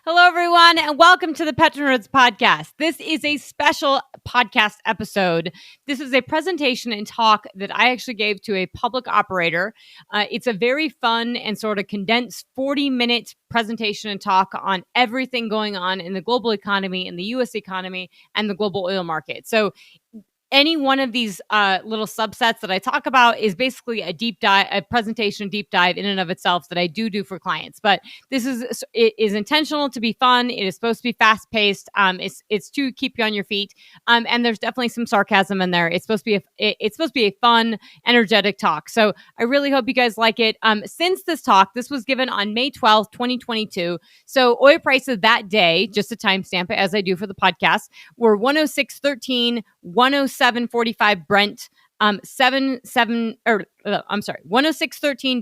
Hello, everyone, and welcome to the PetroNerds podcast. This is a special podcast episode. This is a presentation and talk that I actually gave to a public operator. It's a very fun and sort of condensed 40-minute presentation and talk on everything going on in the global economy, in the U.S. economy, and the global oil market. So any one of these little subsets that I talk about is basically a deep dive, a presentation deep dive in and of itself that I do for clients. But it is intentional to be fun. It is supposed to be fast paced. It's to keep you on your feet. And there's definitely some sarcasm in there. It's supposed to be a fun, energetic talk. So I really hope you guys like it. Since this was given on May 12th, 2022. So oil prices that day, just to timestamp it as I do for the podcast, were 106.13, 107.45 Brent, 106.13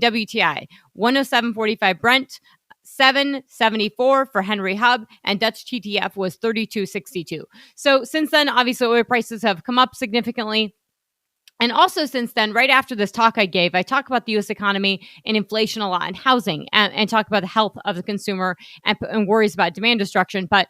WTI, 107.45 Brent, 7.74 for Henry Hub, and Dutch TTF was 32.62. So since then, obviously, oil prices have come up significantly. And also since then, right after this talk I gave, I talk about the U.S. economy and inflation a lot and housing and talk about the health of the consumer and worries about demand destruction. But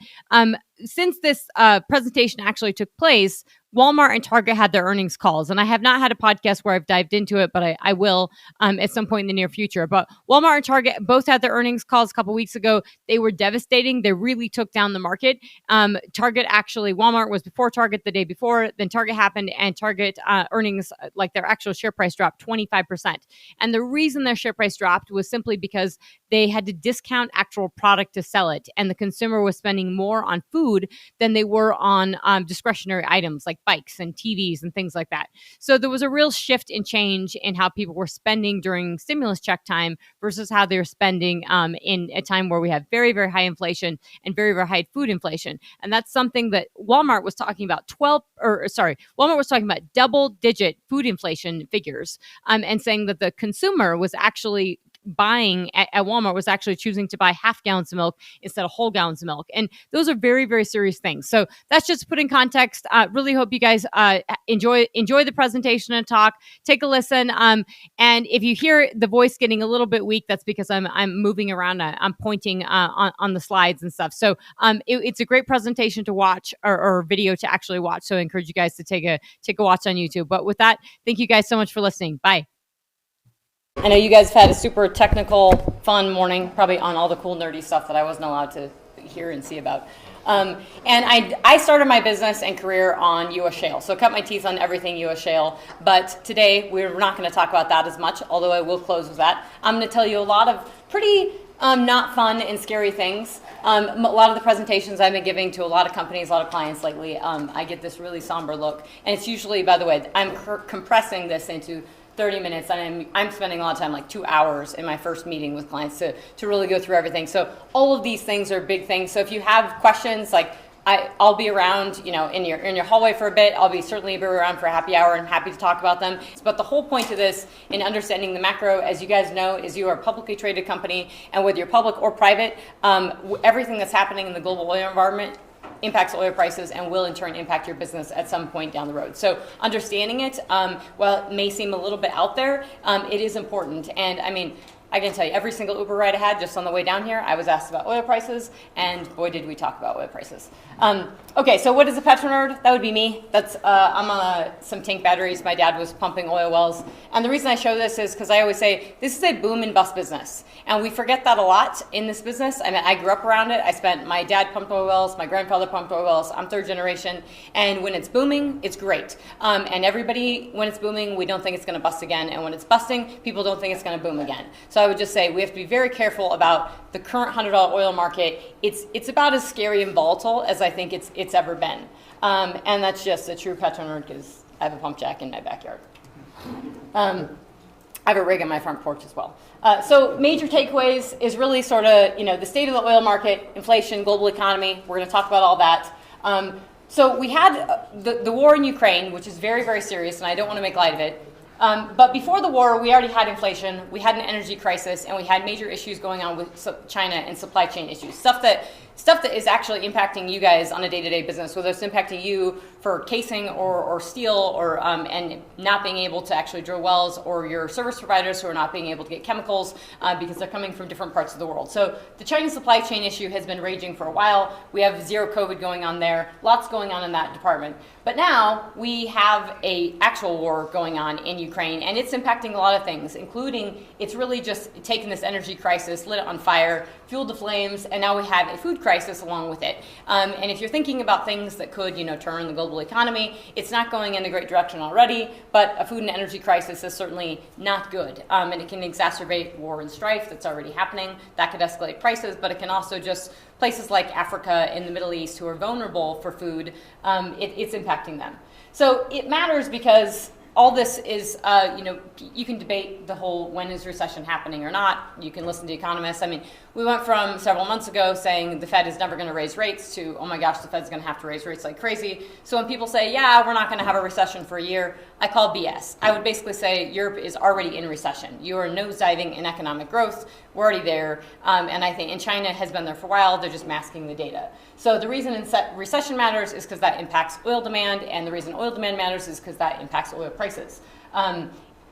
since this presentation actually took place, Walmart and Target had their earnings calls, and I have not had a podcast where I've dived into it, but I will at some point in the near future. But Walmart and Target both had their earnings calls a couple weeks ago. They were devastating. They really took down the market. Walmart was before Target the day before, then Target happened, and Target earnings, like their actual share price dropped 25%. And the reason their share price dropped was simply because they had to discount actual product to sell it, and the consumer was spending more on food than they were on discretionary items like bikes and TVs and things like that. So there was a real shift in change in how people were spending during stimulus check time versus how they were spending in a time where we have very, very high inflation and very, very high food inflation. And that's something that Walmart was talking about Walmart was talking about double-digit food inflation figures and saying that the consumer was actually buying at Walmart was actually choosing to buy half gallons of milk instead of whole gallons of milk. And those are very, very serious things. So that's just to put in context. Really hope you guys enjoy the presentation and talk. Take a listen. And if you hear the voice getting a little bit weak, that's because I'm moving around. I'm pointing on the slides and stuff. So it's a great presentation to watch or video to actually watch. So I encourage you guys to take a watch on YouTube. But with that, thank you guys so much for listening. Bye. I know you guys have had a super technical, fun morning, probably on all the cool, nerdy stuff that I wasn't allowed to hear and see about. And I started my business and career on U.S. shale, so cut my teeth on everything U.S. shale. But today, we're not going to talk about that as much, although I will close with that. I'm going to tell you a lot of pretty not fun and scary things. A lot of the presentations I've been giving to a lot of companies, a lot of clients lately, I get this really somber look. And it's usually, by the way, I'm compressing this into 30 minutes, and I'm spending a lot of time, like 2 hours in my first meeting with clients to really go through everything. So all of these things are big things. So if you have questions, like I'll be around, in your hallway for a bit. I'll certainly be around for a happy hour and happy to talk about them. But the whole point of this in understanding the macro, as you guys know, is you are a publicly traded company, and whether you're public or private, everything that's happening in the global oil environment impacts oil prices and will in turn impact your business at some point down the road. So understanding it, while it may seem a little bit out there, it is important. And I mean, I can tell you, every single Uber ride I had just on the way down here, I was asked about oil prices, and boy, did we talk about oil prices. Okay, so what is a PetroNerd? That would be me. I'm on some tank batteries. My dad was pumping oil wells. And the reason I show this is because I always say, this is a boom and bust business. And we forget that a lot in this business. I mean, I grew up around it. My dad pumped oil wells. My grandfather pumped oil wells. I'm third generation. And when it's booming, it's great. And everybody, when it's booming, we don't think it's going to bust again. And when it's busting, people don't think it's going to boom again. So I would just say we have to be very careful about the current $100 oil market. It's about as scary and volatile as I think it's ever been. And that's just a true PetroNerd because I have a pump jack in my backyard. I have a rig on my front porch as well. So major takeaways is really sort of, the state of the oil market, inflation, global economy. We're going to talk about all that. So we had the war in Ukraine, which is very, very serious, and I don't want to make light of it. But before the war, we already had inflation, we had an energy crisis, and we had major issues going on with China and supply chain issues, stuff that stuff that is actually impacting you guys on a day-to-day business, whether it's impacting you for casing or steel, or and not being able to actually drill wells, or your service providers who are not being able to get chemicals because they're coming from different parts of the world. So the China supply chain issue has been raging for a while. We have zero COVID going on there, lots going on in that department. But now we have a actual war going on in Ukraine, and it's impacting a lot of things, including it's really just taken this energy crisis, lit it on fire, fueled the flames, and now we have a food crisis along with it. And if you're thinking about things that could, turn the global economy, it's not going in a great direction already, but a food and energy crisis is certainly not good. And it can exacerbate war and strife that's already happening. That could escalate prices, but it can also just, places like Africa and the Middle East who are vulnerable for food, it's impacting them. So it matters because all this is, you can debate the whole when is recession happening or not. You can listen to economists. I mean, we went from several months ago saying the Fed is never going to raise rates to, oh my gosh, the Fed's going to have to raise rates like crazy. So when people say, yeah, we're not going to have a recession for a year, I call BS. I would basically say Europe is already in recession. You are nosediving in economic growth. We're already there. And I think, and China has been there for a while. They're just masking the data. So the reason recession matters is because that impacts oil demand, and the reason oil demand matters is because that impacts oil prices.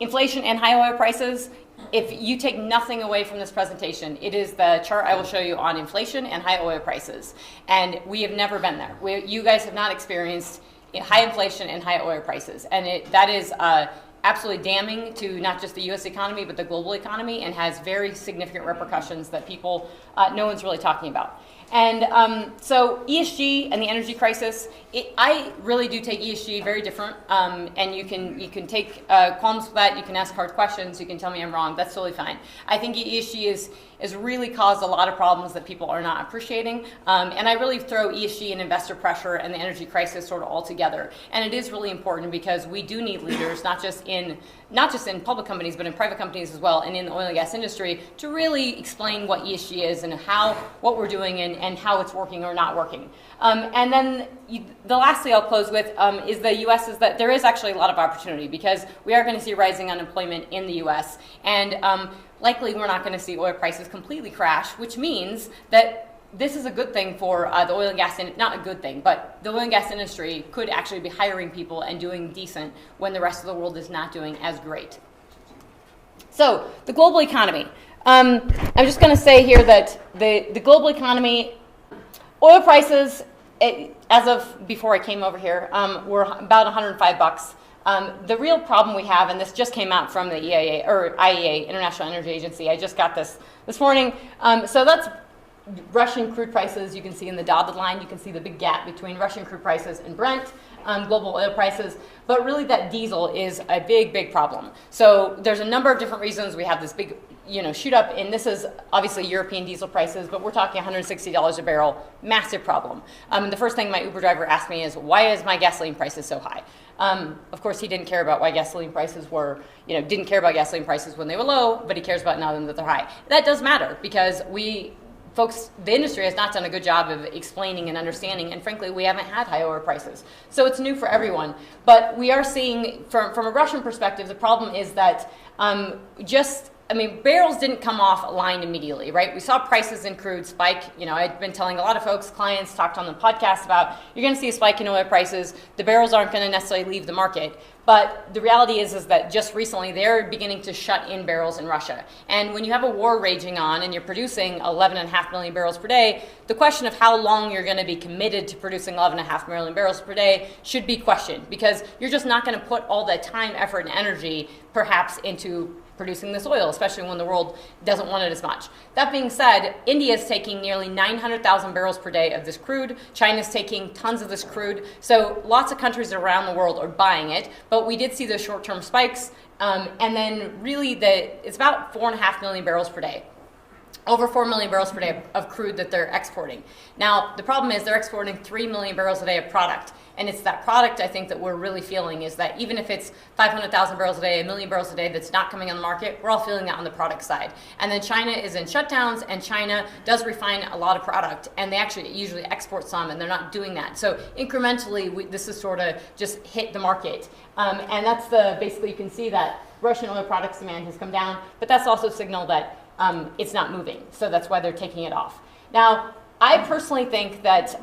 Inflation and high oil prices, if you take nothing away from this presentation, it is the chart I will show you on inflation and high oil prices. And we have never been there. You guys have not experienced high inflation and high oil prices. And that is absolutely damning to not just the U.S. economy, but the global economy, and has very significant repercussions that people, no one's really talking about. And so ESG and the energy crisis, I really do take ESG very different, and you can take qualms with that. You can ask hard questions. You can tell me I'm wrong. That's totally fine. I think ESG has really caused a lot of problems that people are not appreciating, and I really throw ESG and investor pressure and the energy crisis sort of all together. And it is really important because we do need leaders, not just in public companies, but in private companies as well, and in the oil and gas industry, to really explain what ESG is and what we're doing and how it's working or not working. And then the last thing I'll close with is the U.S. is that there is actually a lot of opportunity, because we are going to see rising unemployment in the U.S. and likely we're not going to see oil prices completely crash, which means that this is a good thing for the oil and gas, not a good thing, but the oil and gas industry could actually be hiring people and doing decent when the rest of the world is not doing as great. So the global economy. I'm just going to say here that the global economy, oil prices, as of before I came over here, were about $105. The real problem we have, and this just came out from the IEA, International Energy Agency. I just got this morning. So that's Russian crude prices. You can see in the dotted line, you can see the big gap between Russian crude prices and Brent, global oil prices. But really that diesel is a big, big problem. So there's a number of different reasons we have this big shoot up, and this is obviously European diesel prices, but we're talking $160 a barrel, massive problem. The first thing my Uber driver asked me is, why is my gasoline prices so high? Of course, he didn't care about why gasoline prices were, didn't care about gasoline prices when they were low, but he cares about now that they're high. That does matter, because the industry has not done a good job of explaining and understanding, and frankly, we haven't had high oil prices. So it's new for everyone. But we are seeing, from a Russian perspective, the problem is that barrels didn't come off line immediately, right? We saw prices in crude spike. I've been telling a lot of folks, clients, talked on the podcast about, you're going to see a spike in oil prices. The barrels aren't going to necessarily leave the market. But the reality is that just recently they're beginning to shut in barrels in Russia. And when you have a war raging on and you're producing 11.5 million barrels per day, the question of how long you're going to be committed to producing 11.5 million barrels per day should be questioned, because you're just not going to put all that time, effort, and energy perhaps into producing this oil, especially when the world doesn't want it as much. That being said, India is taking nearly 900,000 barrels per day of this crude. China's taking tons of this crude. So lots of countries around the world are buying it, but we did see those short-term spikes. And then really it's about 4.5 million barrels per day. Over 4 million barrels per day of crude that they're exporting. Now, the problem is they're exporting 3 million barrels a day of product. And it's that product, I think, that we're really feeling, is that even if it's 500,000 barrels a day, 1 million barrels a day that's not coming on the market, we're all feeling that on the product side. And then China is in shutdowns, and China does refine a lot of product, and they actually usually export some, and they're not doing that. So incrementally, this is sort of just hit the market. And that's basically you can see that Russian oil products demand has come down, but that's also a signal that it's not moving. So that's why they're taking it off. Now, I personally think that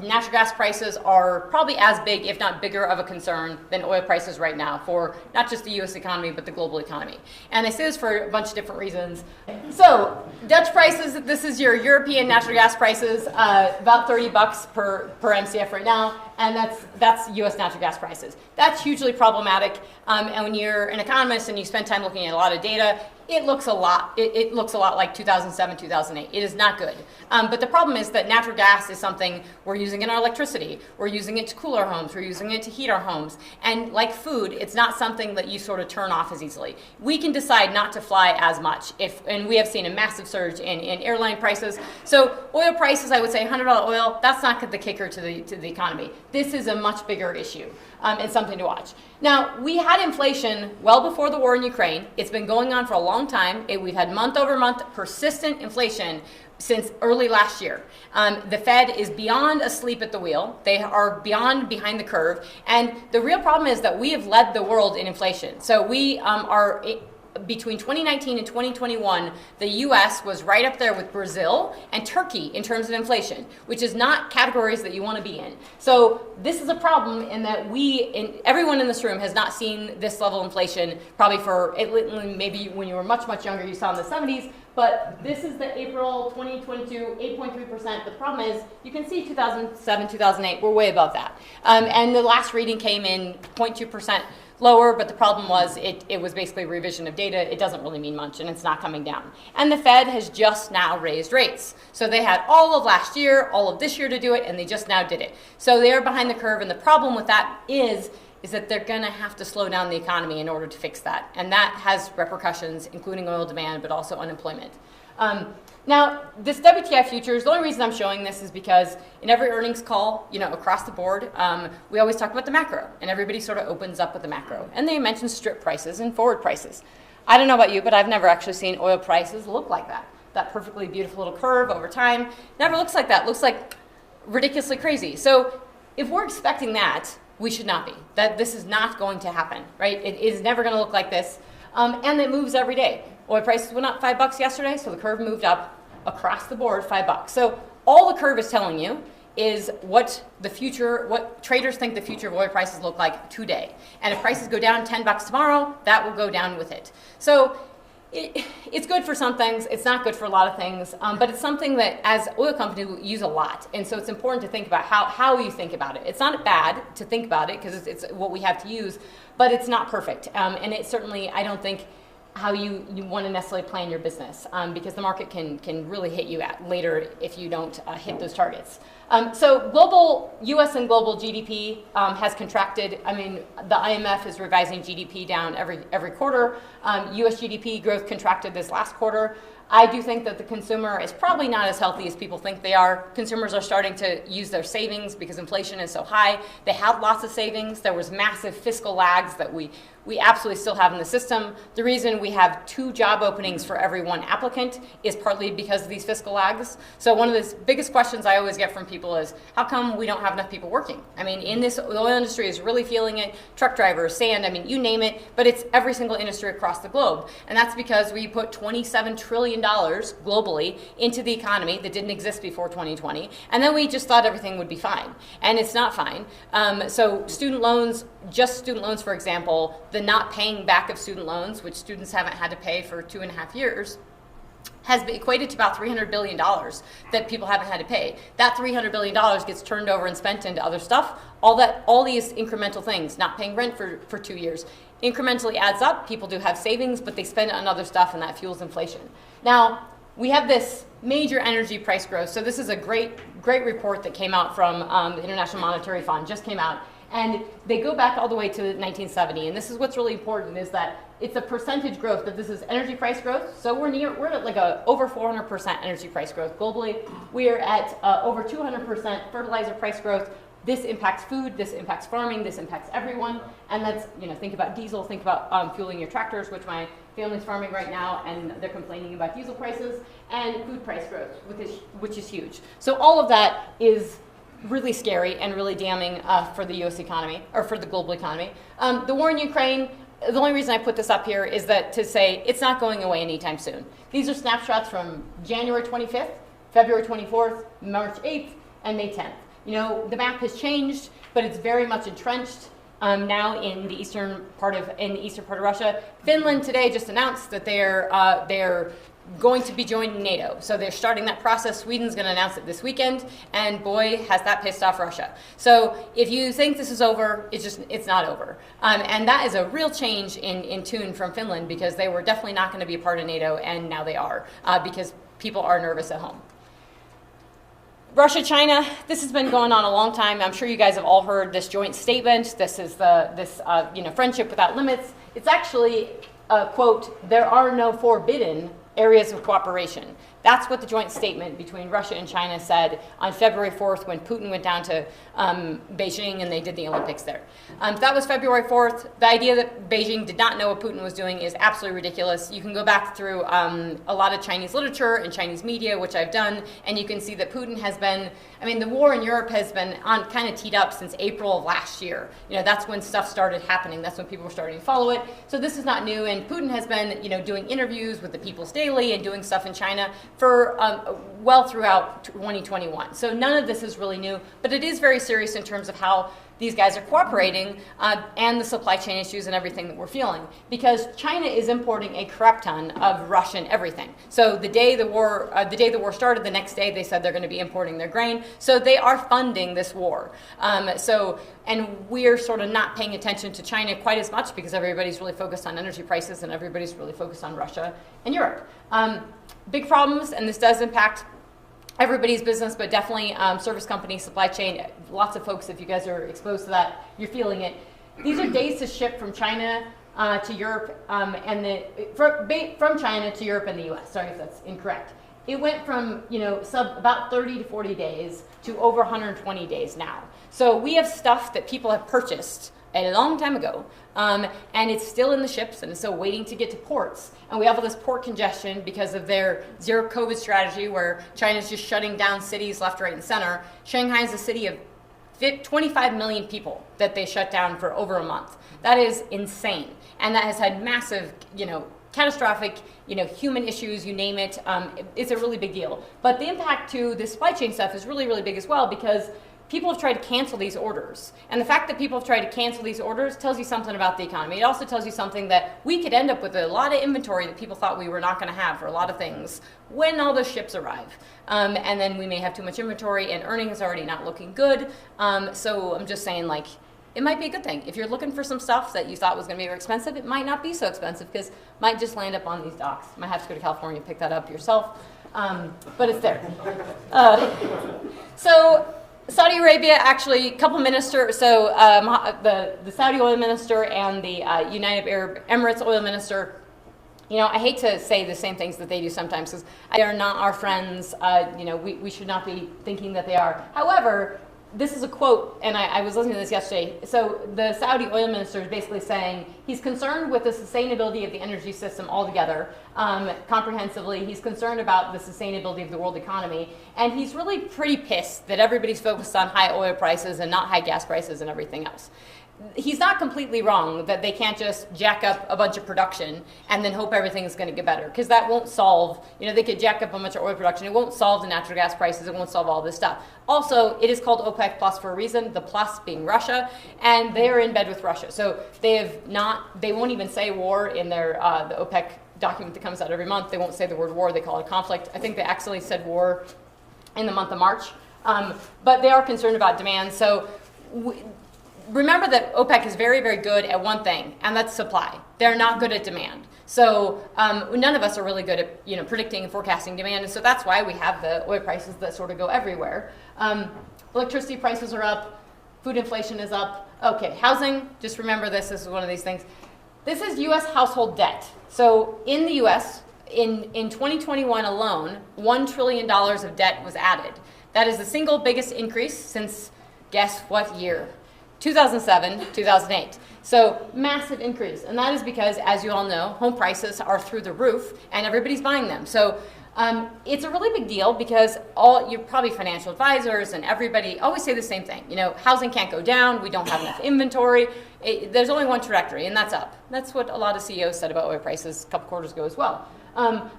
natural gas prices are probably as big, if not bigger, of a concern than oil prices right now for not just the U.S. economy, but the global economy. And I say this for a bunch of different reasons. So Dutch prices, this is your European natural gas prices, about $30 per MCF right now, and that's U.S. natural gas prices. That's hugely problematic, and when you're an economist and you spend time looking at a lot of data, it looks a lot. It looks a lot like 2007, 2008. It is not good. But the problem is that natural gas is something we're using in our electricity. We're using it to cool our homes. We're using it to heat our homes. And like food, it's not something that you sort of turn off as easily. We can decide not to fly as much, and we have seen a massive surge in airline prices. So oil prices, I would say $100 oil, that's not the kicker to the economy. This is a much bigger issue. And something to watch. Now, we had inflation well before the war in Ukraine. It's been going on for a long time. We've had month-over-month persistent inflation since early last year. The Fed is beyond asleep at the wheel. They are beyond behind the curve. And the real problem is that we have led the world in inflation. So we are... Between 2019 and 2021, the U.S. was right up there with Brazil and Turkey in terms of inflation, which is not categories that you want to be in. So this is a problem in that everyone in this room has not seen this level of inflation probably for, maybe when you were much, much younger, you saw in the 70s, but this is the April 2022, 8.3%. The problem is, you can see 2007, 2008, we're way above that. And the last reading came in 0.2%. Lower, but the problem was it was basically a revision of data. It doesn't really mean much, and it's not coming down. And the Fed has just now raised rates. So they had all of last year, all of this year to do it, and they just now did it. So they are behind the curve, and the problem with that is that they're going to have to slow down the economy in order to fix that. And that has repercussions, including oil demand, but also unemployment. Now, this WTI Futures, the only reason I'm showing this is because in every earnings call, across the board, we always talk about the macro, and everybody sort of opens up with the macro. And they mention strip prices and forward prices. I don't know about you, but I've never actually seen oil prices look like that. That perfectly beautiful little curve over time never looks like that. It looks like ridiculously crazy. So if we're expecting that, we should not be. That this is not going to happen, right? It is never going to look like this. And it moves every day. Oil prices went up $5 yesterday, so the curve moved up across the board $5. So all the curve is telling you is what traders think the future of oil prices look like today. And if prices go down $10 tomorrow, that will go down with it. So it's good for some things. It's not good for a lot of things. But it's something that as oil companies we use a lot. And so it's important to think about how you think about it. It's not bad to think about it because it's what we have to use, but it's not perfect. And it certainly, I don't think, how you want to necessarily plan your business because the market can really hit you later if you don't hit those targets. So global, U.S. and global GDP has contracted. I mean, the IMF is revising GDP down every quarter. U.S. GDP growth contracted this last quarter. I do think that the consumer is probably not as healthy as people think they are. Consumers are starting to use their savings because inflation is so high. They had lots of savings. There was massive fiscal lags that we absolutely still have in the system. The reason we have 2 job openings for every 1 applicant is partly because of these fiscal lags. So one of the biggest questions I always get from people is, how come we don't have enough people working? I mean, the oil industry is really feeling it. Truck drivers, sand, I mean, you name it, but it's every single industry across the globe. And that's because we put $27 trillion globally into the economy that didn't exist before 2020. And then we just thought everything would be fine. And it's not fine. So student loans, for example, the not paying back of student loans, which students haven't had to pay for 2.5 years, has been equated to about $300 billion that people haven't had to pay. That $300 billion gets turned over and spent into other stuff. All these incremental things, not paying rent for 2 years, incrementally adds up. People do have savings, but they spend it on other stuff, and that fuels inflation. Now, we have this major energy price growth. So this is a great report that came out from the International Monetary Fund, just came out. And they go back all the way to 1970. And this is what's really important is that it's a percentage growth, that this is energy price growth. So we're at like over 400% energy price growth globally. We are at over 200% fertilizer price growth. This impacts food, this impacts farming, this impacts everyone. And that's, think about diesel, think about fueling your tractors, which my family's farming right now, and they're complaining about diesel prices, and food price growth, which is huge. So all of that is really scary and really damning for the U.S. economy, or for the global economy. The war in Ukraine, the only reason I put this up here is that to say it's not going away anytime soon. These are snapshots from January 25th. February 24th, March 8th, and May 10th. You know, the map has changed, but it's very much entrenched now in the eastern part of Russia. Finland today just announced that they're going to be joining NATO. So they're starting that process. Sweden's going to announce it this weekend, and boy, has that pissed off Russia. So if you think this is over, it's not over. And that is a real change in tune from Finland, because they were definitely not going to be a part of NATO, and now they are, because people are nervous at home. Russia, China, this has been going on a long time. I'm sure you guys have all heard this joint statement. This is friendship without limits. It's actually, quote, there are no forbidden areas of cooperation. That's what the joint statement between Russia and China said on February 4th when Putin went down to Beijing and they did the Olympics there. That was February 4th. The idea that Beijing did not know what Putin was doing is absolutely ridiculous. You can go back through a lot of Chinese literature and Chinese media, which I've done, and you can see that Putin has been, the war in Europe has been kind of teed up since April of last year. That's when stuff started happening. That's when people were starting to follow it. So this is not new, and Putin has been, doing interviews with the People's Daily and doing stuff in China for well throughout 2021. So none of this is really new, but it is very serious in terms of how these guys are cooperating and the supply chain issues and everything that we're feeling, because China is importing a crap ton of Russian everything. So the day the war started, the next day they said they're going to be importing their grain. So they are funding this war. And we're sort of not paying attention to China quite as much because everybody's really focused on energy prices and everybody's really focused on Russia and Europe. Big problems, and this does impact everybody's business, but definitely service company, supply chain, lots of folks, if you guys are exposed to that, you're feeling it. These are days to ship from China to Europe, from China to Europe and the US. Sorry if that's incorrect. It went from about 30 to 40 days to over 120 days now. So we have stuff that people have purchased a long time ago, and it's still in the ships and it's still waiting to get to ports. And we have all this port congestion because of their zero COVID strategy, where China's just shutting down cities left, right, and center. Shanghai is a city of 25 million people that they shut down for over a month. That is insane, and that has had massive, catastrophic, human issues, you name it. It's a really big deal. But the impact to the supply chain stuff is really, really big as well, because people have tried to cancel these orders. And the fact that people have tried to cancel these orders tells you something about the economy. It also tells you something that we could end up with a lot of inventory that people thought we were not going to have for a lot of things when all those ships arrive. And then we may have too much inventory, and earnings are already not looking good. So I'm just saying, it might be a good thing. If you're looking for some stuff that you thought was going to be very expensive, it might not be so expensive, because it might just land up on these docks. You might have to go to California and pick that up yourself. But it's there. So Saudi Arabia, actually, a couple ministers, the Saudi oil minister and the United Arab Emirates oil minister, I hate to say the same things that they do sometimes, because they are not our friends. We should not be thinking that they are. However, this is a quote, and I was listening to this yesterday. So the Saudi oil minister is basically saying he's concerned with the sustainability of the energy system altogether, comprehensively. He's concerned about the sustainability of the world economy, and he's really pretty pissed that everybody's focused on high oil prices and not high gas prices and everything else. He's not completely wrong that they can't just jack up a bunch of production and then hope everything is going to get better, because that won't solve, they could jack up a bunch of oil production. It won't solve the natural gas prices. It won't solve all this stuff. Also, it is called OPEC Plus for a reason, the plus being Russia, and they are in bed with Russia. So they won't even say war in their the OPEC document that comes out every month. They won't say the word war. They call it conflict. I think they accidentally said war in the month of March. But they are concerned about demand. So remember that OPEC is very, very good at one thing, and that's supply. They're not good at demand. So none of us are really good at predicting and forecasting demand, and so that's why we have the oil prices that sort of go everywhere. Electricity prices are up, food inflation is up. Okay, housing, just remember this is one of these things. This is U.S. household debt. So in the U.S., in 2021 alone, $1 trillion of debt was added. That is the single biggest increase since, guess what year? 2007, 2008. So massive increase. And that is because, as you all know, home prices are through the roof and everybody's buying them. So it's a really big deal, because you're probably financial advisors and everybody always say the same thing. Housing can't go down. We don't have enough inventory. There's only one trajectory, and that's up. That's what a lot of CEOs said about oil prices a couple quarters ago as well.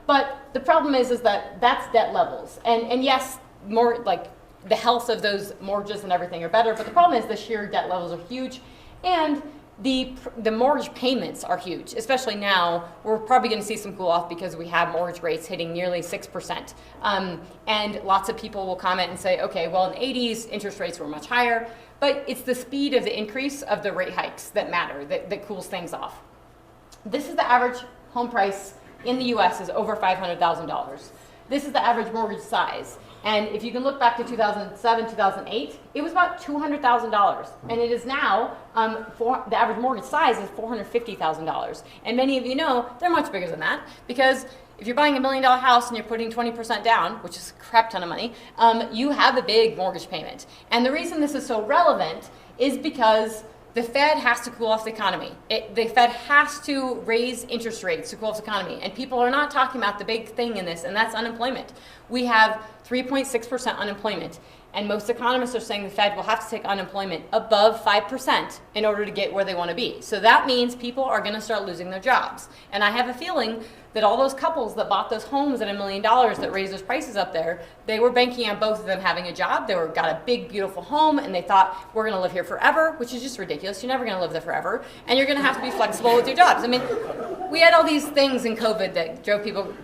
But the problem is that that's debt levels. And yes, more like the health of those mortgages and everything are better, but the problem is the sheer debt levels are huge, and the mortgage payments are huge, especially now. We're probably going to see some cool off because we have mortgage rates hitting nearly 6%. And lots of people will comment and say, okay, well, in the 80s, interest rates were much higher, but it's the speed of the increase of the rate hikes that matter, that cools things off. This is the average home price in the US is over $500,000. This is the average mortgage size. And if you can look back to 2007, 2008, it was about $200,000. And it is now, the average mortgage size is $450,000. And many of you know they're much bigger than that, because if you're buying $1 million house and you're putting 20% down, which is a crap ton of money, you have a big mortgage payment. And the reason this is so relevant is because the Fed has to cool off the economy. The Fed has to raise interest rates to cool off the economy. And people are not talking about the big thing in this, and that's unemployment. We have 3.6% unemployment. And most economists are saying the Fed will have to take unemployment above 5% in order to get where they want to be. So that means people are going to start losing their jobs. And I have a feeling that all those couples that bought those homes at $1 million that raised those prices up there, they were banking on both of them having a job. They got a big, beautiful home, and they thought, we're going to live here forever, which is just ridiculous. You're never going to live there forever. And you're going to have to be flexible with your jobs. I mean, we had all these things in COVID that drove people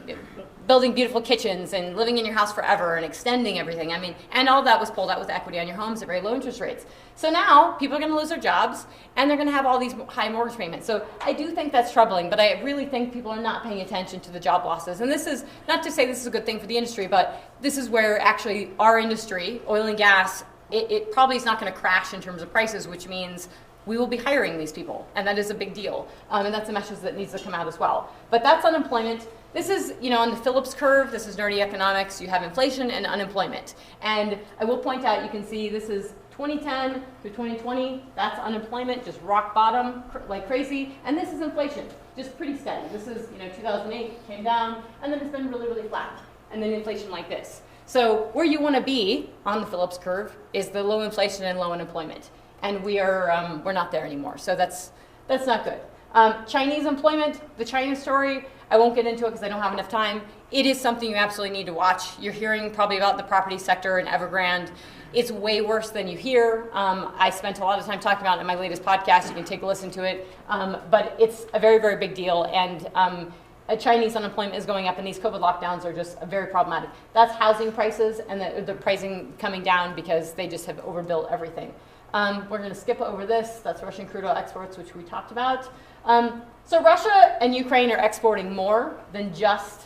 building beautiful kitchens and living in your house forever and extending everything. I mean, and all that was pulled out with equity on your homes at very low interest rates. So now people are going to lose their jobs, and they're going to have all these high mortgage payments. So I do think that's troubling, but I really think people are not paying attention to the job losses. And this is not to say this is a good thing for the industry, but this is where actually our industry, oil and gas, it probably is not going to crash in terms of prices, which means we will be hiring these people, and that is a big deal. And that's a message that needs to come out as well. But that's unemployment. This is, on the Phillips curve, this is nerdy economics. You have inflation and unemployment. And I will point out, you can see this is 2010 to 2020. That's unemployment, just rock bottom like crazy. And this is inflation, just pretty steady. This is, 2008 came down, and then it's been really, really flat. And then inflation like this. So where you want to be on the Phillips curve is the low inflation and low unemployment. And we're not there anymore. So that's not good. Chinese employment, the China story, I won't get into it because I don't have enough time. It is something you absolutely need to watch. You're hearing probably about the property sector in Evergrande. It's way worse than you hear. I spent a lot of time talking about it in my latest podcast. You can take a listen to it. But it's a very, very big deal. And Chinese unemployment is going up, and these COVID lockdowns are just very problematic. That's housing prices and the pricing coming down because they just have overbuilt everything. We're going to skip over this. That's Russian crude oil exports, which we talked about. So Russia and Ukraine are exporting more than just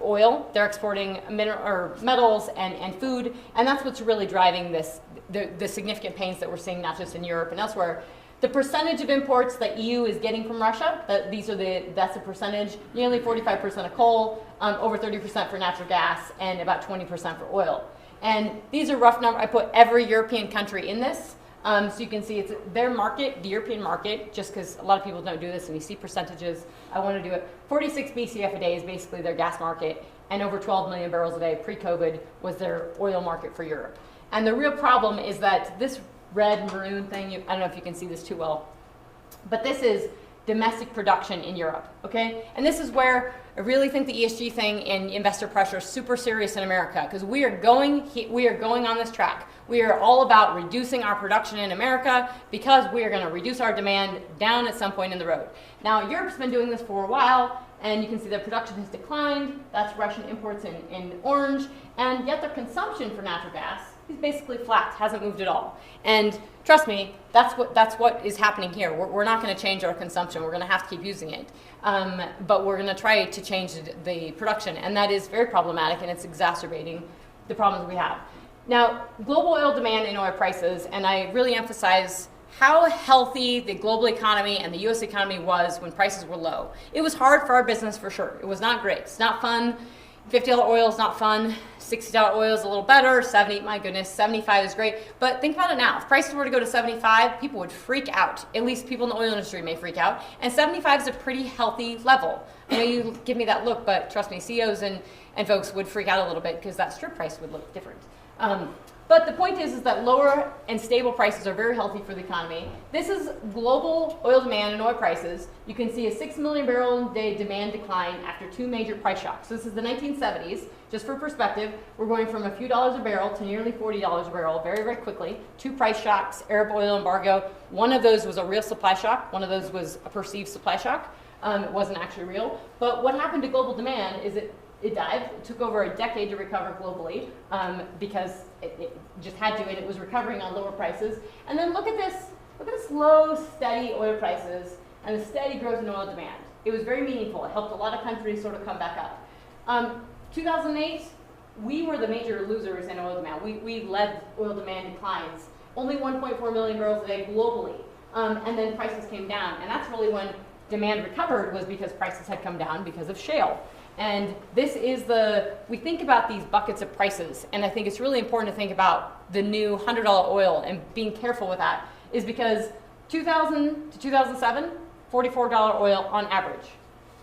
oil. They're exporting metals and food, and that's what's really driving the significant pains that we're seeing not just in Europe and elsewhere. The percentage of imports that EU is getting from Russia, that's the percentage, nearly 45% of coal, over 30% for natural gas, and about 20% for oil. And these are rough numbers. I put every European country in this. So you can see it's their market, the European market, just because a lot of people don't do this and you see percentages. I want to do it. 46 BCF a day is basically their gas market, and over 12 million barrels a day pre-COVID was their oil market for Europe. And the real problem is that this red maroon thing, I don't know if you can see this too well, but this is domestic production in Europe, okay? And this is where I really think the ESG thing and investor pressure is super serious in America, because we are going on this track. We are all about reducing our production in America because we are going to reduce our demand down at some point in the road. Now, Europe's been doing this for a while, and you can see their production has declined. That's Russian imports in orange, and yet their consumption for natural gas is basically flat, hasn't moved at all. And trust me, that's what is happening here. We're not going to change our consumption. We're going to have to keep using it. But we're going to try to change the production, and that is very problematic, and it's exacerbating the problems we have. Now, global oil demand and oil prices, and I really emphasize how healthy the global economy and the U.S. economy was when prices were low. It was hard for our business for sure. It was not great. It's not fun. $50 oil is not fun. $60 oil is a little better. 70, my goodness, 75 is great. But think about it now. If prices were to go to 75, people would freak out. At least people in the oil industry may freak out. And 75 is a pretty healthy level. I know you give me that look, but trust me, CEOs and folks would freak out a little bit because that strip price would look different. But the point is that lower and stable prices are very healthy for the economy. This is global oil demand and oil prices. You can see a 6 million barrel a day demand decline after two major price shocks. So this is the 1970s. Just for perspective, we're going from a few dollars a barrel to nearly $40 a barrel very, very quickly. Two price shocks, Arab oil embargo. One of those was a real supply shock. One of those was a perceived supply shock. It wasn't actually real. But what happened to global demand is it dived. It took over a decade to recover globally because it just had to, and it was recovering on lower prices. And then look at this low, steady oil prices and the steady growth in oil demand. It was very meaningful. It helped a lot of countries sort of come back up. 2008, we were the major losers in oil demand. We led oil demand declines. Only 1.4 million barrels a day globally. And then prices came down. And that's really when demand recovered, was because prices had come down because of shale. And this is we think about these buckets of prices, and I think it's really important to think about the new $100 oil and being careful with that, is because 2000 to 2007, $44 oil on average.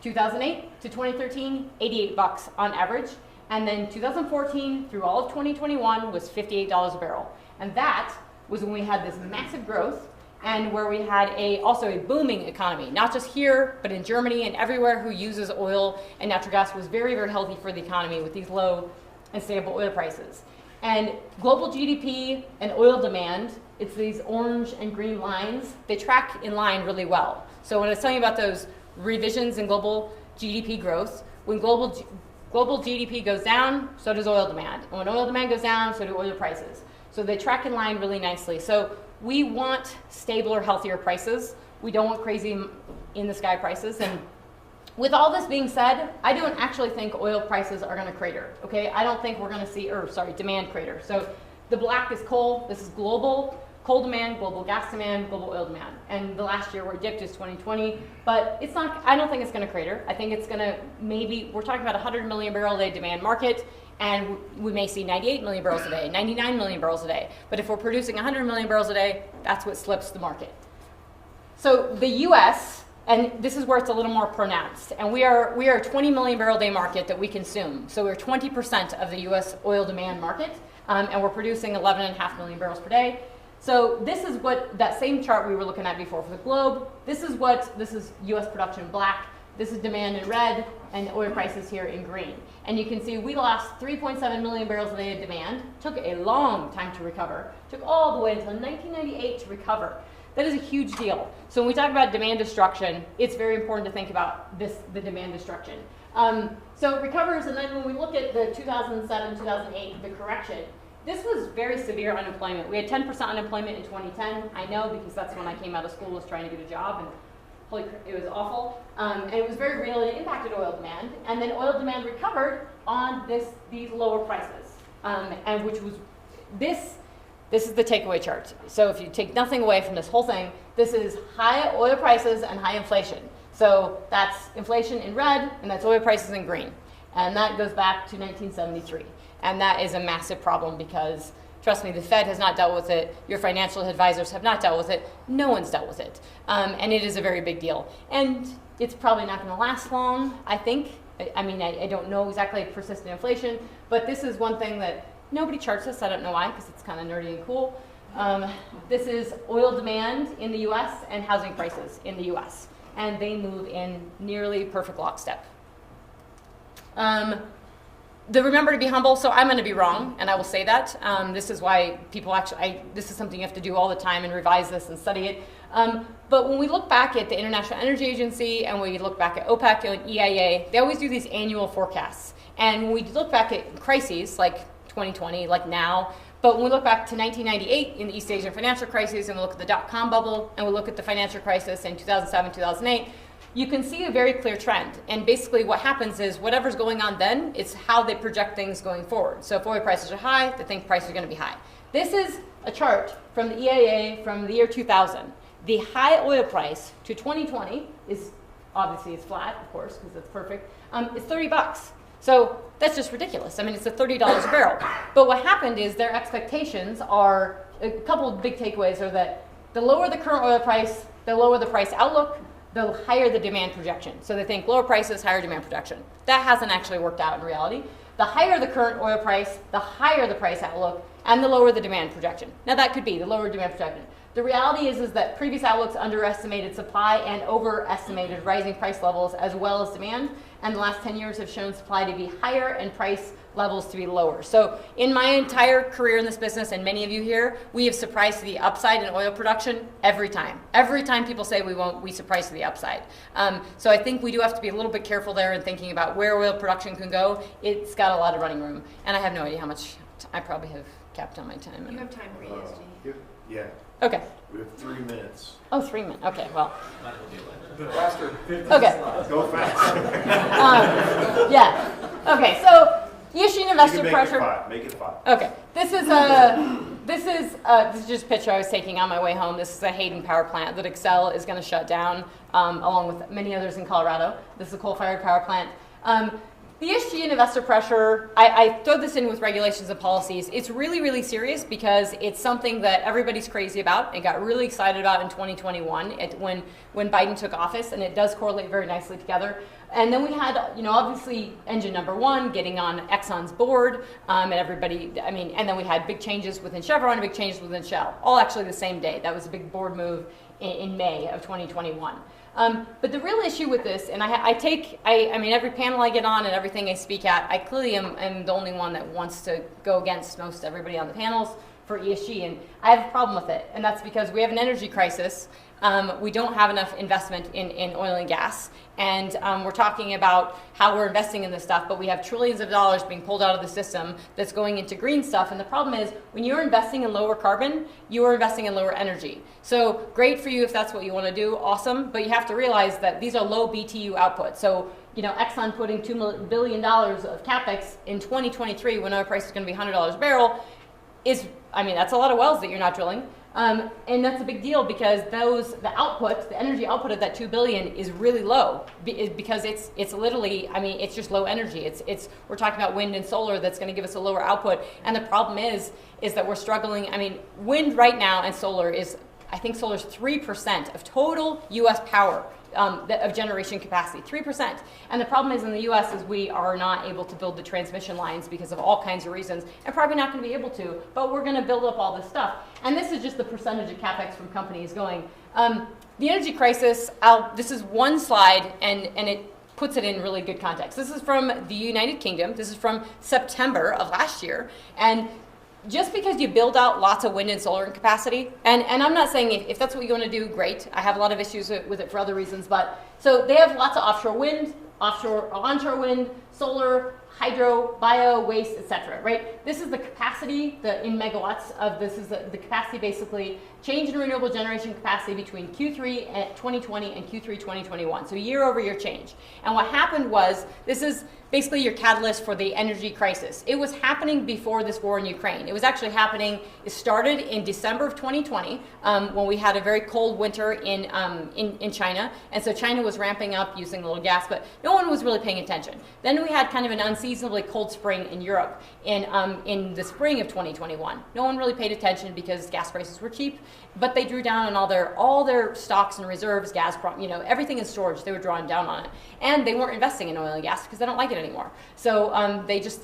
2008 to 2013, $88 on average. And then 2014 through all of 2021 was $58 a barrel. And that was when we had this massive growth, and where we had also a booming economy, not just here, but in Germany and everywhere who uses oil and natural gas was very, very healthy for the economy with these low and stable oil prices. And global GDP and oil demand, it's these orange and green lines, they track in line really well. So when I was telling you about those revisions in global GDP growth, when global GDP goes down, so does oil demand. And when oil demand goes down, so do oil prices. So they track in line really nicely. So we want stabler, healthier prices. We don't want crazy in the sky prices. And with all this being said, I don't actually think oil prices are going to crater. Okay, I don't think we're going to see, demand crater. So the black is coal. This is global coal demand, global gas demand, global oil demand. And the last year where it dipped is 2020. But it's not. I don't think it's going to crater. I think it's going to we're talking about a 100 million barrel a day demand market. And we may see 98 million barrels a day, 99 million barrels a day. But if we're producing 100 million barrels a day, that's what slips the market. So the U.S., and this is where it's a little more pronounced, and we are a 20 million barrel a day market that we consume. So we're 20% of the U.S. oil demand market, and we're producing 11.5 million barrels per day. So this is what that same chart we were looking at before for the globe. This is U.S. production in black. This is demand in red, and oil prices here in green. And you can see we lost 3.7 million barrels a day of demand. Took a long time to recover. Took all the way until 1998 to recover. That is a huge deal. So when we talk about demand destruction, it's very important to think about the demand destruction. So it recovers, and then when we look at the 2007, 2008, the correction, this was very severe unemployment. We had 10% unemployment in 2010. I know because that's when I came out of school, was trying to get a job, and it was awful, and it was very real, and it impacted oil demand. And then oil demand recovered on these lower prices, and which was this is the takeaway chart. So if you take nothing away from this whole thing, this is high oil prices and high inflation. So that's inflation in red, and that's oil prices in green, and that goes back to 1973, and that is a massive problem because, trust me, the Fed has not dealt with it. Your financial advisors have not dealt with it. No one's dealt with it. And it is a very big deal. And it's probably not going to last long, I think. I don't know exactly persistent inflation, but this is one thing that nobody charts us. I don't know why, because it's kind of nerdy and cool. This is oil demand in the U.S. and housing prices in the U.S. And they move in nearly perfect lockstep. Remember to be humble, so I'm going to be wrong, and I will say that. This is why people this is something you have to do all the time and revise this and study it. But when we look back at the International Energy Agency and we look back at OPEC and EIA, they always do these annual forecasts. And when we look back at crises like 2020, like now, but when we look back to 1998 in the East Asian financial crisis, and we look at the dot-com bubble, and we look at the financial crisis in 2007, 2008, you can see a very clear trend. And basically what happens is whatever's going on then, it's how they project things going forward. So if oil prices are high, they think prices are going to be high. This is a chart from the EIA from the year 2000. The high oil price to 2020 is, obviously it's flat, of course, because it's perfect, it's $30. So that's just ridiculous. I mean, it's a $30 a barrel. But what happened is their expectations are, a couple of big takeaways are that the lower the current oil price, the lower the price outlook, the higher the demand projection. So they think lower prices, higher demand projection. That hasn't actually worked out in reality. The higher the current oil price, the higher the price outlook, and the lower the demand projection. Now that could be the lower demand projection. The reality is that previous outlooks underestimated supply and overestimated rising price levels as well as demand, and the last 10 years have shown supply to be higher and price levels to be lower. So in my entire career in this business, and many of you here, we have surprised to the upside in oil production every time. Every time people say we won't, we surprise to the upside. So I think we do have to be a little bit careful there in thinking about where oil production can go. It's got a lot of running room, and I have no idea how much I probably have capped on my time. You have time for ESG. Yeah. Okay. We have 3 minutes. Oh, 3 minutes. Okay, well. Faster. Okay. Go fast. Yeah. Okay, so ESG and investor pressure. Make it 5. Okay. This is just a picture I was taking on my way home. This is a Hayden power plant that Xcel is going to shut down, along with many others in Colorado. This is a coal-fired power plant. The ESG and investor pressure, I throw this in with regulations and policies. It's really, really serious because it's something that everybody's crazy about and got really excited about in 2021 when Biden took office, and it does correlate very nicely together. And then we had, obviously engine number one getting on Exxon's board, and everybody, and then we had big changes within Chevron and big changes within Shell, all actually the same day. That was a big board move in May of 2021. But the real issue with this, and every panel I get on and everything I speak at, I clearly am the only one that wants to go against most everybody on the panels for ESG, and I have a problem with it, and that's because we have an energy crisis. We don't have enough investment in oil and gas, and we're talking about how we're investing in this stuff, but we have trillions of dollars being pulled out of the system that's going into green stuff, and the problem is when you're investing in lower carbon, you are investing in lower energy. So great for you if that's what you want to do, awesome, but you have to realize that these are low BTU outputs. So Exxon putting $2 billion of CapEx in 2023 when oil price is going to be $100 a barrel that's a lot of wells that you're not drilling. And that's a big deal because the energy output of that $2 billion is really low because it's literally, it's just low energy. We're talking about wind and solar that's going to give us a lower output. And the problem is that we're struggling. Wind right now and solar I think solar is 3% of total U.S. power of generation capacity, 3%. And the problem is in the U.S. is we are not able to build the transmission lines because of all kinds of reasons, and probably not going to be able to, but we're going to build up all this stuff. And this is just the percentage of CapEx from companies going. The energy crisis, this is one slide, and it puts it in really good context. This is from the United Kingdom. This is from September of last year. And just because you build out lots of wind and solar capacity, and I'm not saying if that's what you want to do, great. I have a lot of issues with it for other reasons, but so they have lots of offshore wind, onshore wind, solar, hydro, bio, waste, etc. Right? This is the capacity in megawatts of this is the capacity basically change in renewable generation capacity between Q3 2020 and Q3 2021. So year over year change. And what happened was this is basically your catalyst for the energy crisis. It was happening before this war in Ukraine. It was actually happening. It started in December of 2020 when we had a very cold winter in China, and so China was ramping up using a little gas, but no one was really paying attention. Then we had kind of an unseasonably cold spring in Europe in the spring of 2021. No one really paid attention because gas prices were cheap, but they drew down on all their stocks and reserves, everything in storage. They were drawing down on it, and they weren't investing in oil and gas because they don't like it anymore. So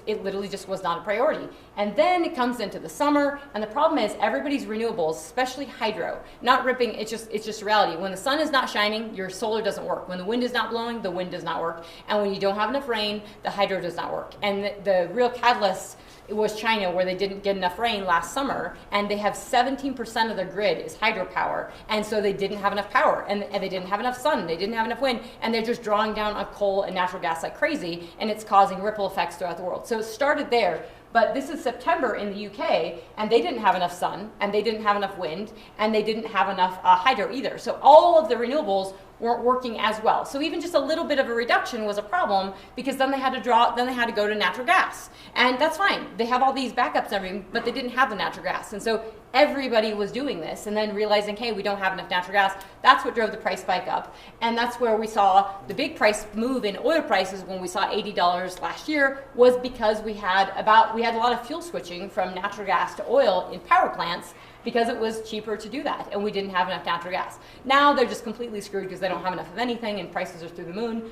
it literally just was not a priority. And then it comes into the summer, and the problem is everybody's renewables, especially hydro, not ripping. It's just reality. When the sun is not shining, your solar doesn't work. When the wind is not blowing, the wind does not work. And when you don't have enough rain, the hydro does not work. And the real catalyst was China, where they didn't get enough rain last summer, and they have 17% of their grid is hydropower, and so they didn't have enough power, and they didn't have enough sun, they didn't have enough wind, and they're just drawing down on coal and natural gas like crazy, and it's causing ripple effects throughout the world. So it started there. But this is September in the UK, and they didn't have enough sun, and they didn't have enough wind, and they didn't have enough hydro either. So all of the renewables weren't working as well. So even just a little bit of a reduction was a problem because then they had to go to natural gas. And that's fine. They have all these backups and everything, but they didn't have the natural gas. And so everybody was doing this and then realizing, hey, we don't have enough natural gas. That's what drove the price spike up. And that's where we saw the big price move in oil prices when we saw $80 last year was because we had a lot of fuel switching from natural gas to oil in power plants because it was cheaper to do that, and we didn't have enough natural gas. Now they're just completely screwed because they don't have enough of anything, and prices are through the moon.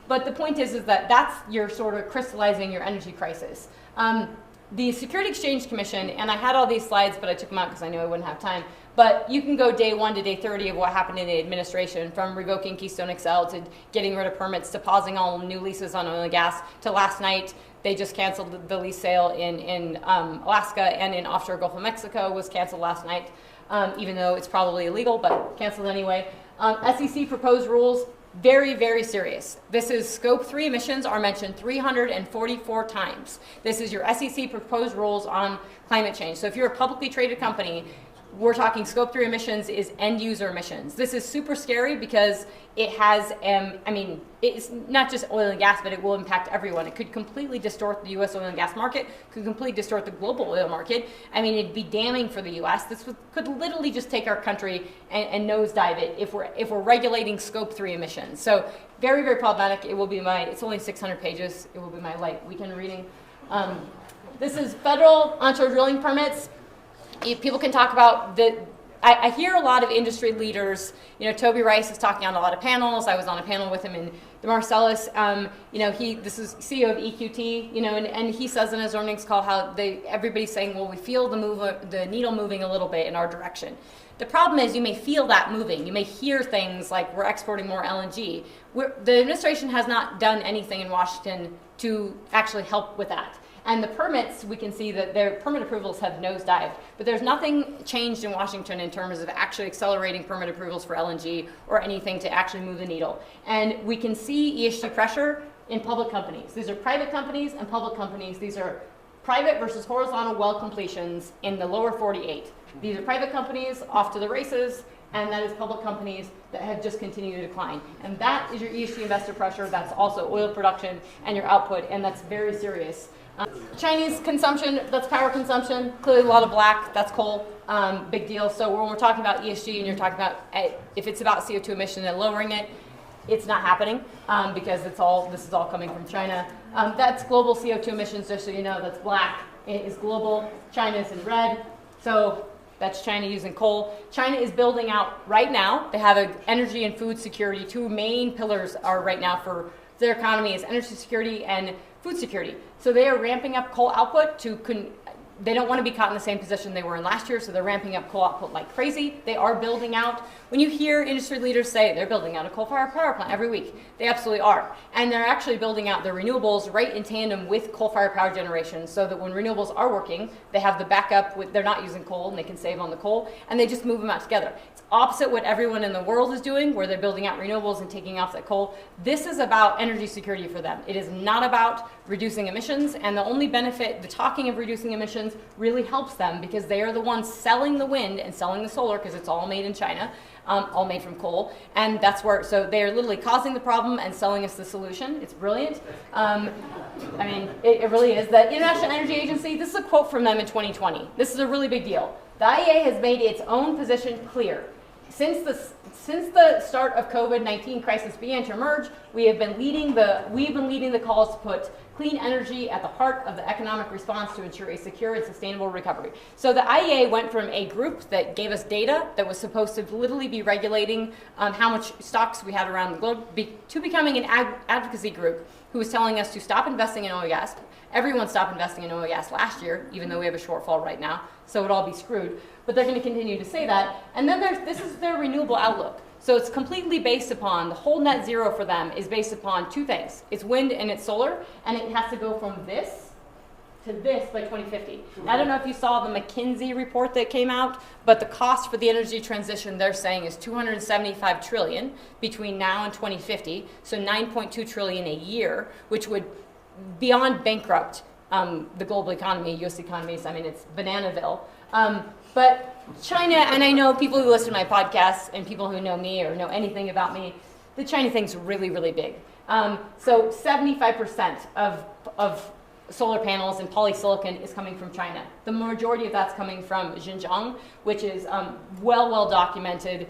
But the point is that that's your sort of crystallizing your energy crisis. the Security Exchange Commission, and I had all these slides, but I took them out because I knew I wouldn't have time. But you can go day 1 to day 30 of what happened in the administration, from revoking Keystone XL to getting rid of permits to pausing all new leases on oil and gas to last night. They just canceled the lease sale in Alaska, and in offshore Gulf of Mexico was canceled last night, even though it's probably illegal, but canceled anyway. SEC proposed rules, very, very serious. This is Scope 3 emissions are mentioned 344 times. This is your SEC proposed rules on climate change. So if you're a publicly traded company, we're talking Scope 3 emissions is end user emissions. This is super scary because it has, it's not just oil and gas, but it will impact everyone. It could completely distort the U.S. oil and gas market, could completely distort the global oil market. I mean, it'd be damning for the U.S. This could literally just take our country and nosedive it if we're regulating Scope 3 emissions. So very, very problematic. It will be it's only 600 pages. It will be my light weekend reading. This is federal onshore drilling permits. People can talk about I hear a lot of industry leaders, Toby Rice is talking on a lot of panels. I was on a panel with him in the Marcellus. This is CEO of EQT, and he says in his earnings call how everybody's saying, well, we feel the needle moving a little bit in our direction. The problem is you may feel that moving. You may hear things like we're exporting more LNG. The administration has not done anything in Washington to actually help with that. And the permits, we can see that their permit approvals have nosedived. But there's nothing changed in Washington in terms of actually accelerating permit approvals for LNG or anything to actually move the needle. And we can see ESG pressure in public companies. These are private companies and public companies. These are private versus horizontal well completions in the lower 48. These are private companies off to the races, and that is public companies that have just continued to decline. And that is your ESG investor pressure. That's also oil production and your output, and that's very serious. Chinese consumption, that's power consumption. Clearly a lot of black, that's coal, big deal. So when we're talking about ESG and you're talking about, if it's about CO2 emission and lowering it, it's not happening because this is all coming from China. That's global CO2 emissions, just so you know, that's black. It is global. China is in red. So that's China using coal. China is building out right now. They have energy and food security. Two main pillars are right now for their economy is energy security and food security. So they are ramping up coal output they don't want to be caught in the same position they were in last year, so they're ramping up coal output like crazy. They are building out. When you hear industry leaders say they're building out a coal-fired power plant every week, they absolutely are. And they're actually building out their renewables right in tandem with coal-fired power generation so that when renewables are working, they have the backup, they're not using coal and they can save on the coal, and they just move them out together. It's opposite what everyone in the world is doing, where they're building out renewables and taking off that coal. This is about energy security for them. It is not about reducing emissions, and the only benefit, the talking of reducing emissions really helps them because they are the ones selling the wind and selling the solar because it's all made in China, all made from coal, and that's where, so they are literally causing the problem and selling us the solution. It's brilliant. It really is. The International Energy Agency, this is a quote from them in 2020. This is a really big deal. The IEA has made its own position clear. Since the start of COVID-19 crisis began to emerge, we've been leading the calls to put clean energy at the heart of the economic response to ensure a secure and sustainable recovery. So the IEA went from a group that gave us data that was supposed to literally be regulating how much stocks we had around the globe to becoming an advocacy group who was telling us to stop investing in oil and gas. Everyone stopped investing in oil and gas last year, even though we have a shortfall right now, so it would all be screwed. But they're going to continue to say that. And then this is their renewable outlook. So it's completely based upon, the whole net zero for them is based upon two things. It's wind and it's solar, and it has to go from this to this by 2050. I don't know if you saw the McKinsey report that came out, but the cost for the energy transition they're saying is $275 trillion between now and 2050, so $9.2 trillion a year, which would beyond bankrupt the global economy, U.S. economies. I mean, it's Bananaville. But China, and I know people who listen to my podcasts and people who know me or know anything about me, the China thing's really, really big. So 75% of solar panels and polysilicon is coming from China. The majority of that's coming from Xinjiang, which is well documented.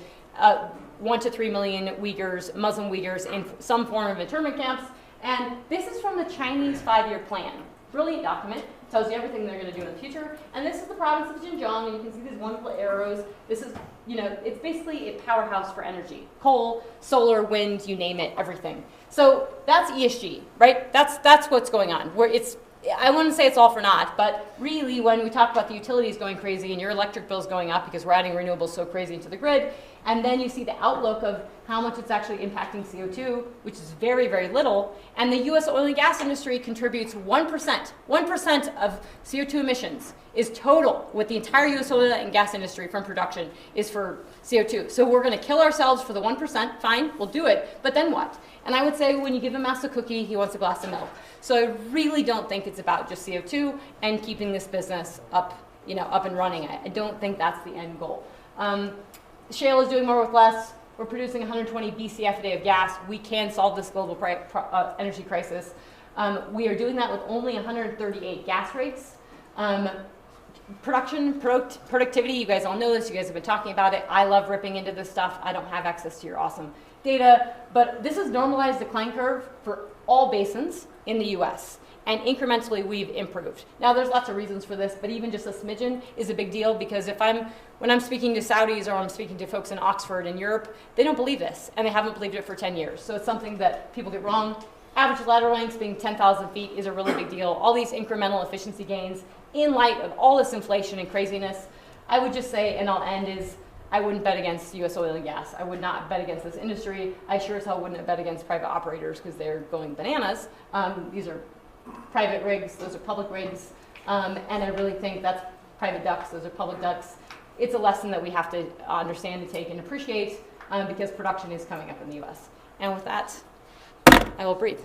1 to 3 million Uyghurs, Muslim Uyghurs, in some form of internment camps. And this is from the Chinese 5-year plan. Brilliant document. Tells you everything they're going to do in the future. And this is the province of Xinjiang, and you can see these wonderful arrows. This is, it's basically a powerhouse for energy. Coal, solar, wind, you name it, everything. So that's ESG, right? That's what's going on. Where it's I wouldn't say it's all for naught, but really when we talk about the utilities going crazy and your electric bills going up because we're adding renewables so crazy into the grid, and then you see the outlook of how much it's actually impacting CO2, which is very, very little, and the US oil and gas industry contributes 1% of CO2 emissions is total with the entire US oil and gas industry from production is for CO2. So we're going to kill ourselves for the 1%, fine, we'll do it, but then what? And I would say when you give a mouse a cookie, he wants a glass of milk. So I really don't think it's about just CO2 and keeping this business up, up and running. I don't think that's the end goal. Shale is doing more with less. We're producing 120 BCF a day of gas. We can solve this global energy crisis. We are doing that with only 138 gas rates. Productivity, you guys all know this. You guys have been talking about it. I love ripping into this stuff. I don't have access to your awesome data, but this is normalized decline curve for all basins in the US, and incrementally we've improved. Now there's lots of reasons for this, but even just a smidgen is a big deal, because when I'm speaking to Saudis or I'm speaking to folks in Oxford in Europe, they don't believe this, and they haven't believed it for 10 years. So it's something that people get wrong. Average lateral lengths being 10,000 feet is a really big deal. All these incremental efficiency gains in light of all this inflation and craziness. I would just say, and I'll end, is I wouldn't bet against US oil and gas. I would not bet against this industry. I sure as hell wouldn't bet against private operators because they're going bananas. These are private rigs, those are public rigs, and I really think that's private ducks, those are public ducks. It's a lesson that we have to understand and take and appreciate because production is coming up in the US. And with that, I will breathe.